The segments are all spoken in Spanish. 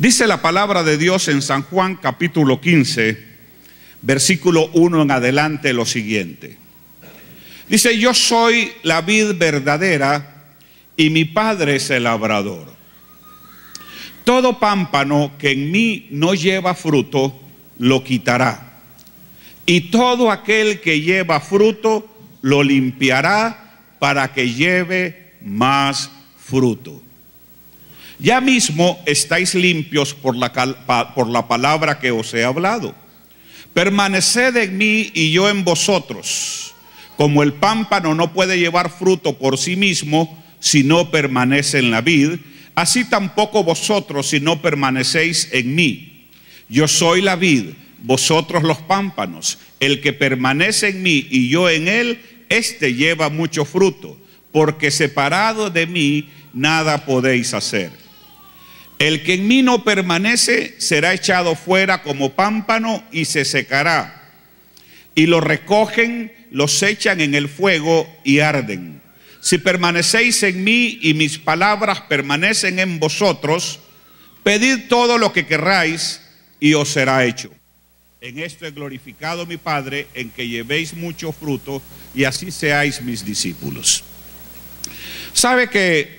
Dice la palabra de Dios en San Juan capítulo 15, versículo 1 en adelante lo siguiente. Dice: yo soy la vid verdadera y mi Padre es el labrador. Todo pámpano que en mí no lleva fruto, lo quitará. Y todo aquel que lleva fruto, lo limpiará para que lleve más fruto. Ya mismo estáis limpios por la palabra que os he hablado. Permaneced en mí y yo en vosotros. Como el pámpano no puede llevar fruto por sí mismo si no permanece en la vid, así tampoco vosotros si no permanecéis en mí. Yo soy la vid, vosotros los pámpanos. El que permanece en mí y yo en él, éste lleva mucho fruto, porque separado de mí nada podéis hacer. El que en mí no permanece será echado fuera como pámpano y se secará. Y lo recogen, los echan en el fuego y arden. Si permanecéis en mí y mis palabras permanecen en vosotros, pedid todo lo que querráis y os será hecho. En esto he glorificado a mi Padre, en que llevéis mucho fruto y así seáis mis discípulos. Sabe que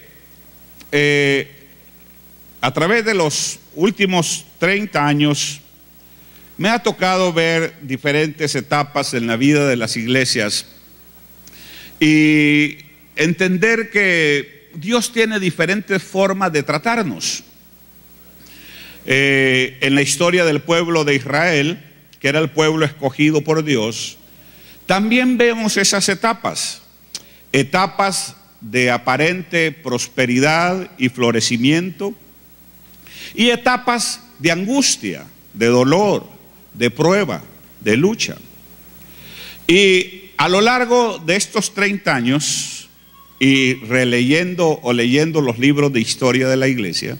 a través de los últimos 30 años me ha tocado ver diferentes etapas en la vida de las iglesias y entender que Dios tiene diferentes formas de tratarnos. En la historia del pueblo de Israel, que era el pueblo escogido por Dios, también vemos esas etapas de aparente prosperidad y florecimiento, y etapas de angustia, de dolor, de prueba, de lucha. Y a lo largo de estos 30 años, y releyendo o leyendo los libros de historia de la iglesia,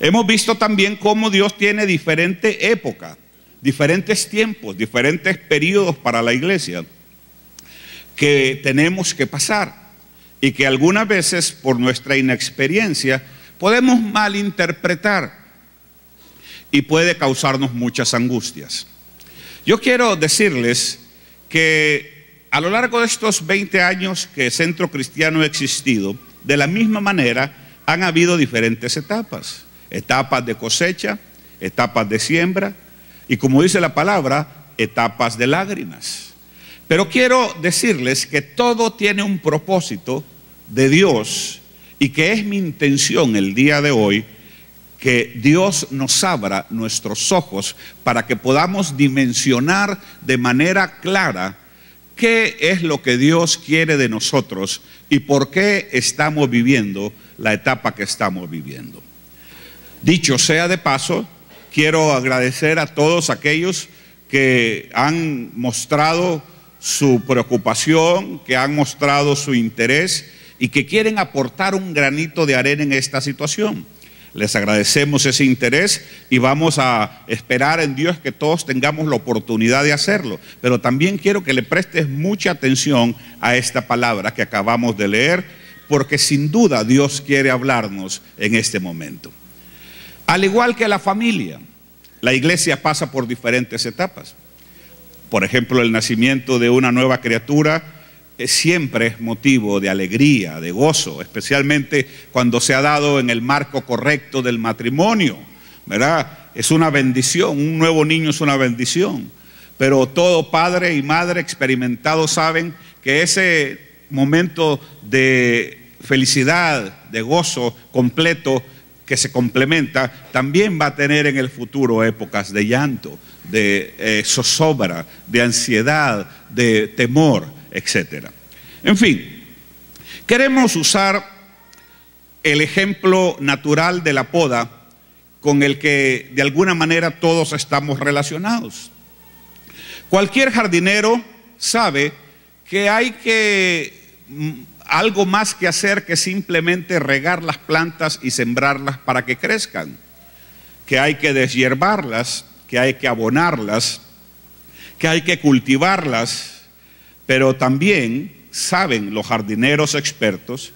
hemos visto también cómo Dios tiene diferentes épocas, diferentes tiempos, diferentes periodos para la iglesia que tenemos que pasar y que algunas veces por nuestra inexperiencia podemos malinterpretar y puede causarnos muchas angustias. Yo quiero decirles que a lo largo de estos 20 años que Centro Cristiano ha existido, de la misma manera han habido diferentes etapas. Etapas de cosecha, etapas de siembra y, como dice la palabra, etapas de lágrimas. Pero quiero decirles que todo tiene un propósito de Dios y que es mi intención el día de hoy que Dios nos abra nuestros ojos para que podamos dimensionar de manera clara qué es lo que Dios quiere de nosotros y por qué estamos viviendo la etapa que estamos viviendo. Dicho sea de paso, quiero agradecer a todos aquellos que han mostrado su preocupación, que han mostrado su interés y que quieren aportar un granito de arena en esta situación. Les agradecemos ese interés y vamos a esperar en Dios que todos tengamos la oportunidad de hacerlo. Pero también quiero que le prestes mucha atención a esta palabra que acabamos de leer, porque sin duda Dios quiere hablarnos en este momento. Al igual que la familia, la iglesia pasa por diferentes etapas. Por ejemplo, el nacimiento de una nueva criatura siempre es motivo de alegría, de gozo, especialmente cuando se ha dado en el marco correcto del matrimonio, ¿verdad? Es una bendición, un nuevo niño es una bendición, pero todo padre y madre experimentados saben que ese momento de felicidad, de gozo completo que se complementa, también va a tener en el futuro épocas de llanto, de zozobra, de ansiedad, de temor, etcétera. En fin, queremos usar el ejemplo natural de la poda con el que de alguna manera todos estamos relacionados. Cualquier jardinero sabe que hay algo más que hacer que simplemente regar las plantas y sembrarlas para que crezcan, que hay que deshiervarlas, que hay que abonarlas, que hay que cultivarlas. Pero también saben los jardineros expertos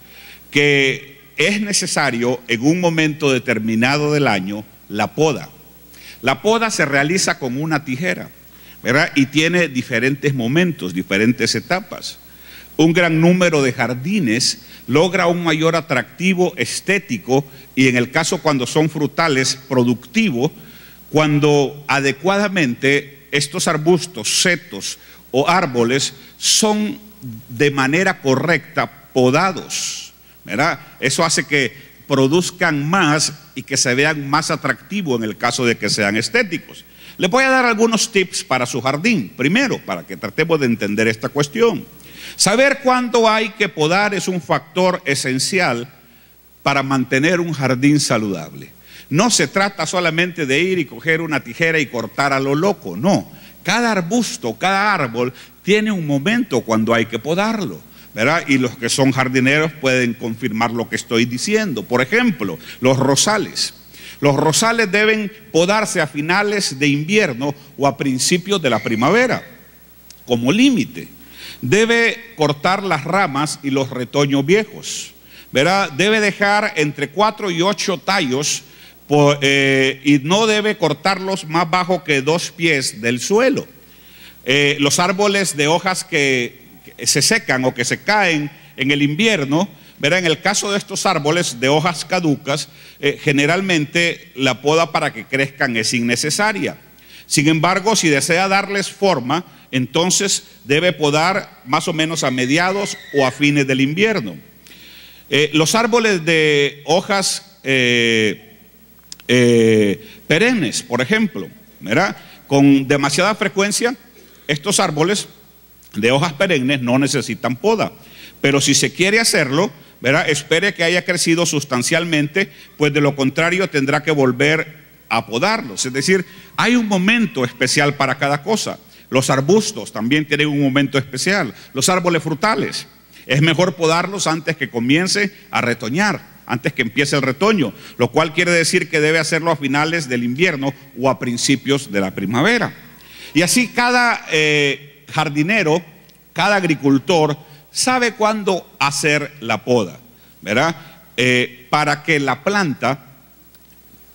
que es necesario en un momento determinado del año la poda. La poda se realiza con una tijera, ¿verdad? Y tiene diferentes momentos, diferentes etapas. Un gran número de jardines logra un mayor atractivo estético y en el caso cuando son frutales, productivo, cuando adecuadamente estos arbustos, setos o árboles son de manera correcta podados, ¿verdad? Eso hace que produzcan más y que se vean más atractivos en el caso de que sean estéticos. Les voy a dar algunos tips para su jardín. Primero, para que tratemos de entender esta cuestión. Saber cuándo hay que podar es un factor esencial para mantener un jardín saludable. No se trata solamente de ir y coger una tijera y cortar a lo loco, no. Cada arbusto, cada árbol tiene un momento cuando hay que podarlo, ¿verdad? Y los que son jardineros pueden confirmar lo que estoy diciendo. Por ejemplo, los rosales. Los rosales deben podarse a finales de invierno o a principios de la primavera, como límite. Debe cortar las ramas y los retoños viejos, ¿verdad? Debe dejar entre 4 y 8 tallos y no debe cortarlos más bajo que 2 pies del suelo. Los árboles de hojas que se secan o que se caen en el invierno, ¿verdad? En el caso de estos árboles de hojas caducas, generalmente la poda para que crezcan es innecesaria. Sin embargo, si desea darles forma, entonces debe podar más o menos a mediados o a fines del invierno. Los árboles de hojas perennes, por ejemplo, ¿verdad? Con demasiada frecuencia, estos árboles de hojas perennes no necesitan poda, pero si se quiere hacerlo, ¿verdad? Espere que haya crecido sustancialmente, pues de lo contrario tendrá que volver a podarlos. Es decir, hay un momento especial para cada cosa. Los arbustos también tienen un momento especial. Los árboles frutales, es mejor podarlos antes que comience a retoñar, antes que empiece el retoño, lo cual quiere decir que debe hacerlo a finales del invierno o a principios de la primavera. Y así cada jardinero, cada agricultor sabe cuándo hacer la poda, ¿verdad? Para que la planta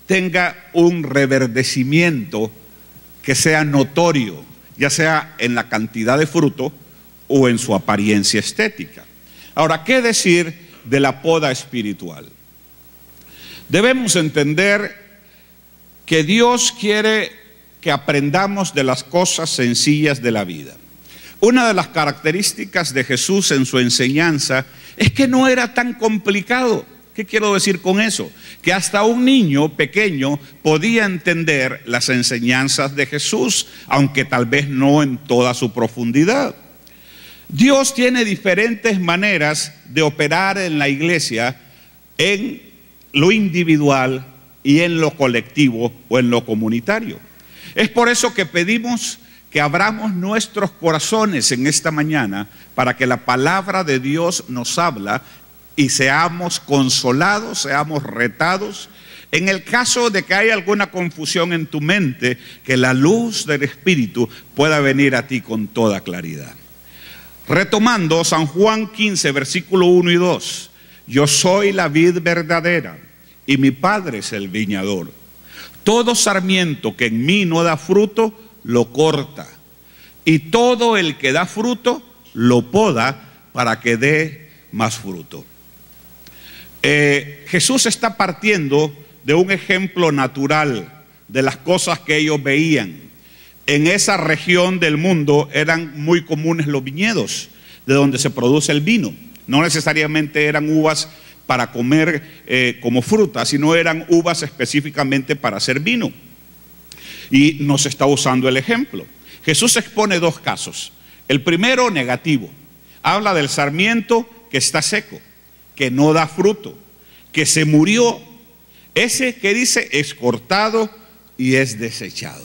tenga un reverdecimiento que sea notorio, ya sea en la cantidad de fruto o en su apariencia estética. Ahora, ¿qué decir de la poda espiritual? Debemos entender que Dios quiere que aprendamos de las cosas sencillas de la vida. Una de las características de Jesús en su enseñanza es que no era tan complicado. ¿Qué quiero decir con eso? Que hasta un niño pequeño podía entender las enseñanzas de Jesús, aunque tal vez no en toda su profundidad. Dios tiene diferentes maneras de operar en la iglesia, en lo individual y en lo colectivo o en lo comunitario. Es por eso que pedimos que abramos nuestros corazones en esta mañana para que la palabra de Dios nos habla y seamos consolados, seamos retados. En el caso de que haya alguna confusión en tu mente, que la luz del Espíritu pueda venir a ti con toda claridad. Retomando San Juan 15, versículo 1 y 2. Yo soy la vid verdadera y mi Padre es el viñador. Todo sarmiento que en mí no da fruto, lo corta. Y todo el que da fruto, lo poda para que dé más fruto. Jesús está partiendo de un ejemplo natural de las cosas que ellos veían. En esa región del mundo eran muy comunes los viñedos, de donde se produce el vino. No necesariamente eran uvas para comer como fruta, sino eran uvas específicamente para hacer vino. Y nos está usando el ejemplo. Jesús expone dos casos. El primero, negativo. Habla del sarmiento que está seco, que no da fruto, que se murió. Ese que dice es cortado y es desechado.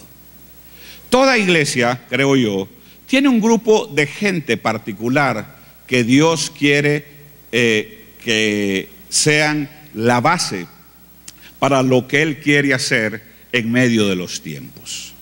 Toda iglesia, creo yo, tiene un grupo de gente particular que Dios quiere que sean la base para lo que Él quiere hacer en medio de los tiempos.